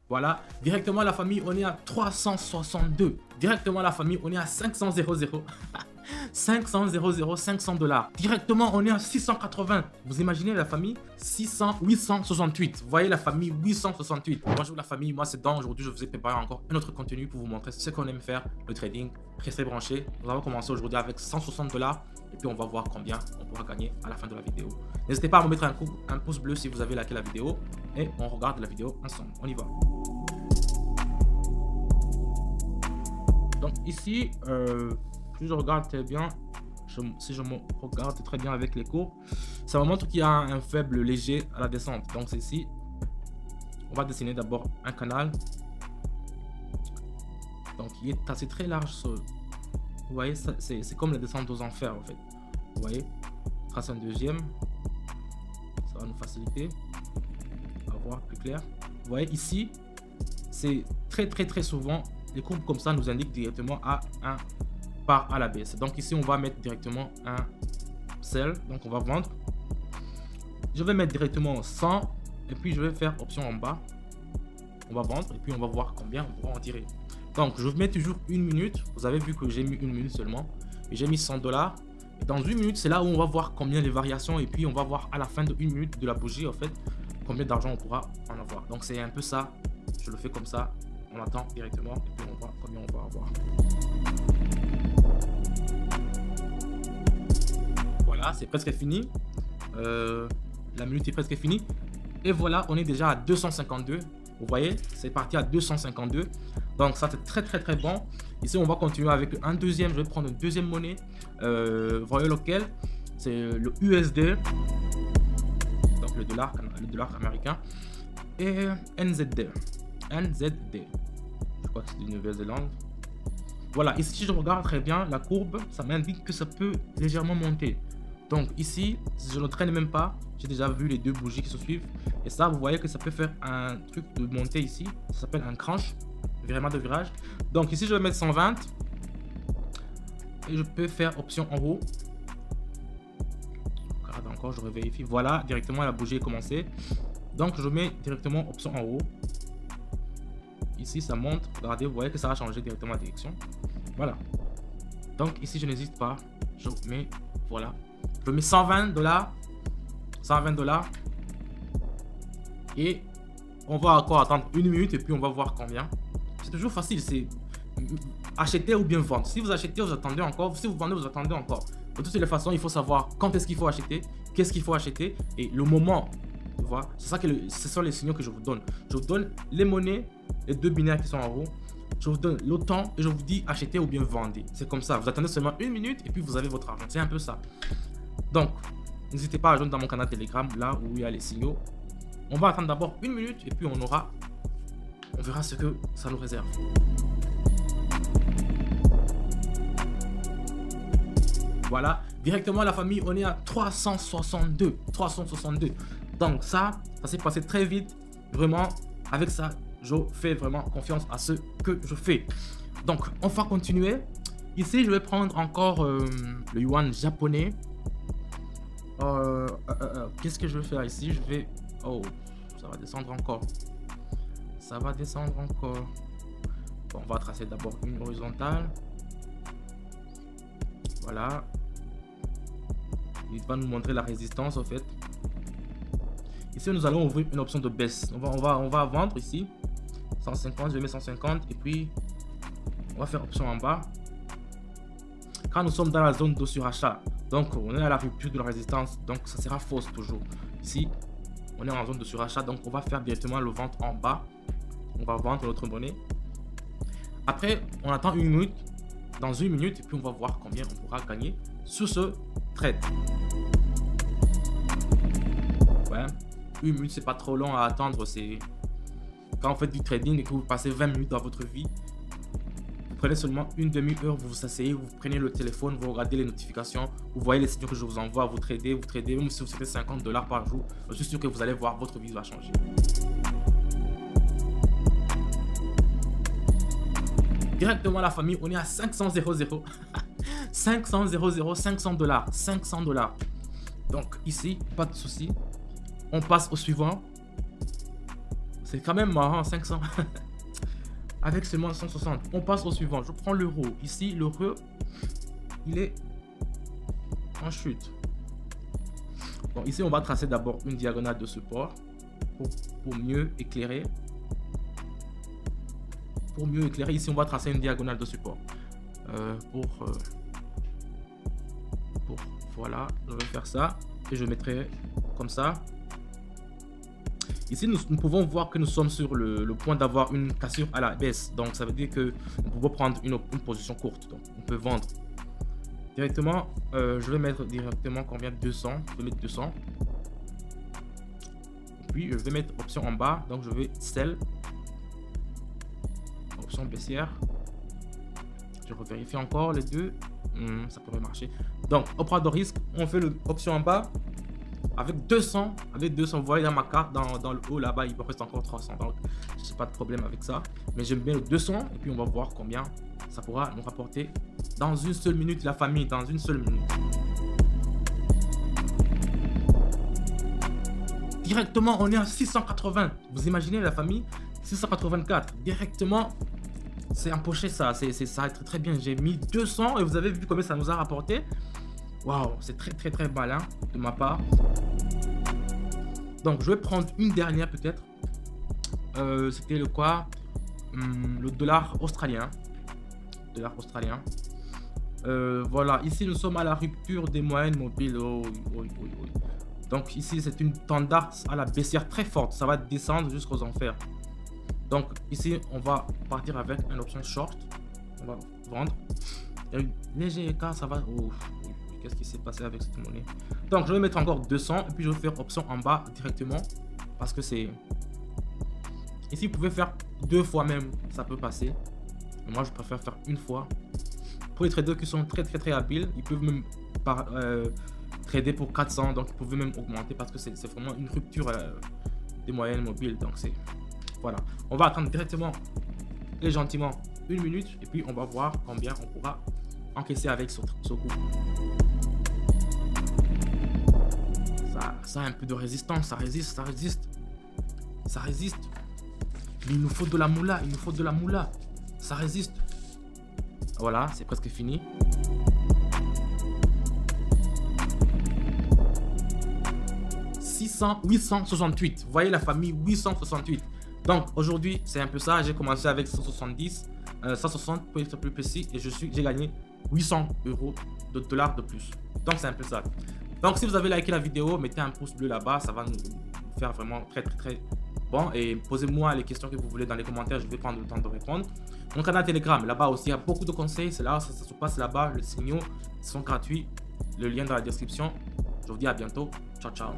Voilà, directement la famille, on est à 362. Directement la famille, on est à 500 000. 500 000, 500 $. Directement, on est à 680. Vous imaginez la famille 600, 868. Vous voyez la famille 868. Bonjour la famille, moi c'est Dan. Aujourd'hui, je vous ai préparé encore un autre contenu pour vous montrer ce qu'on aime faire, le trading. Restez branchés. Nous allons commencer aujourd'hui avec 160 $ et puis on va voir combien on pourra gagner à la fin de la vidéo. N'hésitez pas à me mettre un pouce bleu si vous avez liké la vidéo et on regarde la vidéo ensemble. On y va. Donc ici, si je regarde très bien, si je me regarde très bien avec les courbes, ça me montre qu'il y a un faible léger à la descente. Donc c'est ici, on va dessiner d'abord un canal. Donc il est assez très large. Vous voyez, c'est comme la descente aux enfers en fait. Vous voyez, trace un deuxième, ça va nous faciliter à voir plus clair. Vous voyez ici, c'est très souvent les courbes comme ça nous indiquent directement à un part à la baisse. Donc ici on va mettre directement un sell, donc on va vendre. Je vais mettre directement 100 et puis je vais faire option en bas. On va vendre et puis on va voir combien on pourra en tirer. Donc je mets toujours une minute. Vous avez vu que j'ai mis une minute seulement et j'ai mis 100 $. Et dans une minute c'est là où on va voir combien les variations et puis on va voir à la fin de une minute de la bougie en fait combien d'argent on pourra en avoir. Donc c'est un peu ça. Je le fais comme ça. On attend directement et puis on voit combien on va avoir. Voilà, c'est presque fini. La minute est presque finie. Et voilà, on est déjà à 252. Vous voyez, c'est parti à 252. Donc ça c'est très bon. Ici on va continuer avec un deuxième. Je vais prendre une deuxième monnaie. Vous voyez lequel? C'est le USD. Donc le dollar américain. Et NZD. Je crois que c'est de Nouvelle-Zélande. Voilà, ici si je regarde très bien la courbe, ça m'indique que ça peut légèrement monter. Donc ici, je ne traîne même pas. J'ai déjà vu les deux bougies qui se suivent. Et ça, vous voyez que ça peut faire un truc de montée ici. Ça s'appelle un crunch, virement de virage. Donc ici, je vais mettre 120. Et je peux faire option en haut. Regarde encore, je vérifie. Voilà, directement la bougie est commencée. Donc je mets directement option en haut. Ici, ça monte. Regardez, vous voyez que ça va changer directement la direction. Voilà. Donc ici, je n'hésite pas. Je mets, voilà. Je mets 120 $. 120 $. Et on va encore attendre une minute et puis on va voir combien. C'est toujours facile. C'est acheter ou bien vendre. Si vous achetez, vous attendez encore. Si vous vendez, vous attendez encore. De toutes les façons, il faut savoir quand est-ce qu'il faut acheter, qu'est-ce qu'il faut acheter et le moment. Tu vois, c'est ça que ce sont les signaux que je vous donne. Je vous donne les monnaies, les deux binaires qui sont en haut. Je vous donne le temps et je vous dis acheter ou bien vendez. C'est comme ça. Vous attendez seulement une minute et puis vous avez votre argent. C'est un peu ça. Donc, n'hésitez pas à rejoindre dans mon canal Telegram, là où il y a les signaux. On va attendre d'abord une minute et puis on verra ce que ça nous réserve. Voilà, directement la famille, on est à 362. 362. Donc ça s'est passé très vite. Vraiment, avec ça, je fais vraiment confiance à ce que je fais. Donc, on va continuer. Ici, je vais prendre encore le yuan japonais. Qu'est-ce que je vais faire ici? Je vais... Oh, ça va descendre encore. Ça va descendre encore. Bon, on va tracer d'abord une horizontale. Voilà. Il va nous montrer la résistance en fait. Ici, nous allons ouvrir une option de baisse. On va vendre ici. 150, je vais mettre 150 et puis on va faire option en bas. Quand nous sommes dans la zone de surachat, donc on est à la rupture de la résistance, donc ça sera fausse toujours. Ici, on est en zone de surachat, donc on va faire directement le vente en bas. On va vendre notre monnaie. Après, on attend une minute. Dans une minute, et puis on va voir combien on pourra gagner sur ce trade. Ouais, une minute, c'est pas trop long à attendre. C'est quand vous faites du trading et que vous passez 20 minutes dans votre vie. Vous prenez seulement une demi-heure, vous vous asseyez, vous prenez le téléphone, vous regardez les notifications, vous voyez les signaux que je vous envoie, vous tradez, même si vous faites 50 $ par jour, je suis sûr que vous allez voir, votre vie va changer. Directement la famille, on est à 500 000. 500 000, 500 $. 500 $. Donc ici, pas de souci. On passe au suivant. C'est quand même marrant, 500. Avec seulement 160. On passe au suivant. Je prends l'euro. Ici, l'euro, il est en chute. Donc ici, on va tracer d'abord une diagonale de support pour mieux éclairer. Pour mieux éclairer, ici, on va tracer une diagonale de support. Voilà, je vais faire ça et je mettrai comme ça. Ici, nous pouvons voir que nous sommes sur le point d'avoir une cassure à la baisse. Donc, ça veut dire que nous pouvons prendre une position courte. Donc, on peut vendre directement. Je vais mettre directement combien? 200. Je vais mettre 200. Et puis, je vais mettre option en bas. Donc, je vais sell. Option baissière. Je revérifie encore les deux. Ça pourrait marcher. Donc, au prend de risque, on fait l'option en bas. Avec 200, vous voyez dans ma carte, dans le haut là-bas, il me reste encore 300. Donc, je n'ai pas de problème avec ça. Mais j'aime bien le 200 et puis on va voir combien ça pourra nous rapporter dans une seule minute, la famille, dans une seule minute. Directement, on est à 680. Vous imaginez la famille? 684. Directement, c'est empoché ça. Ça va être très bien. J'ai mis 200 et vous avez vu combien ça nous a rapporté. Waouh, c'est très malin de ma part. Donc, je vais prendre une dernière peut-être. C'était le quoi? Le dollar australien. Voilà, ici nous sommes à la rupture des moyennes mobiles. Donc ici c'est une tendance à la baissière très forte. Ça va descendre jusqu'aux enfers. Donc ici on va partir avec une option short. On va vendre. Il y a une léger écart, ça va. Qu'est-ce qui s'est passé avec cette monnaie? Donc je vais mettre encore 200 et puis je vais faire option en bas directement parce que c'est ici vous pouvez faire 2 fois même, ça peut passer. Mais moi je préfère faire une fois. Pour les traders qui sont très habiles, ils peuvent même trader pour 400, donc ils peuvent même augmenter parce que c'est vraiment une rupture des moyennes mobiles. Donc c'est voilà, on va attendre directement et gentiment une minute et puis on va voir combien on pourra encaisser avec ce coup. Ça a un peu de résistance, ça résiste. Mais il nous faut de la moula, ça résiste. Voilà, c'est presque fini. « 868. Vous voyez la famille 868. Donc aujourd'hui, c'est un peu ça. J'ai commencé avec 170, 160 pour être plus précis, et j'ai gagné 800 € de dollars de plus. Donc c'est un peu ça. Donc si vous avez liké la vidéo, mettez un pouce bleu là-bas, ça va nous faire vraiment très bon. Et posez-moi les questions que vous voulez dans les commentaires, je vais prendre le temps de répondre. Mon canal Telegram, là-bas aussi, il y a beaucoup de conseils. C'est là, ça se passe là-bas. Les signaux sont gratuits. Le lien dans la description. Je vous dis à bientôt. Ciao.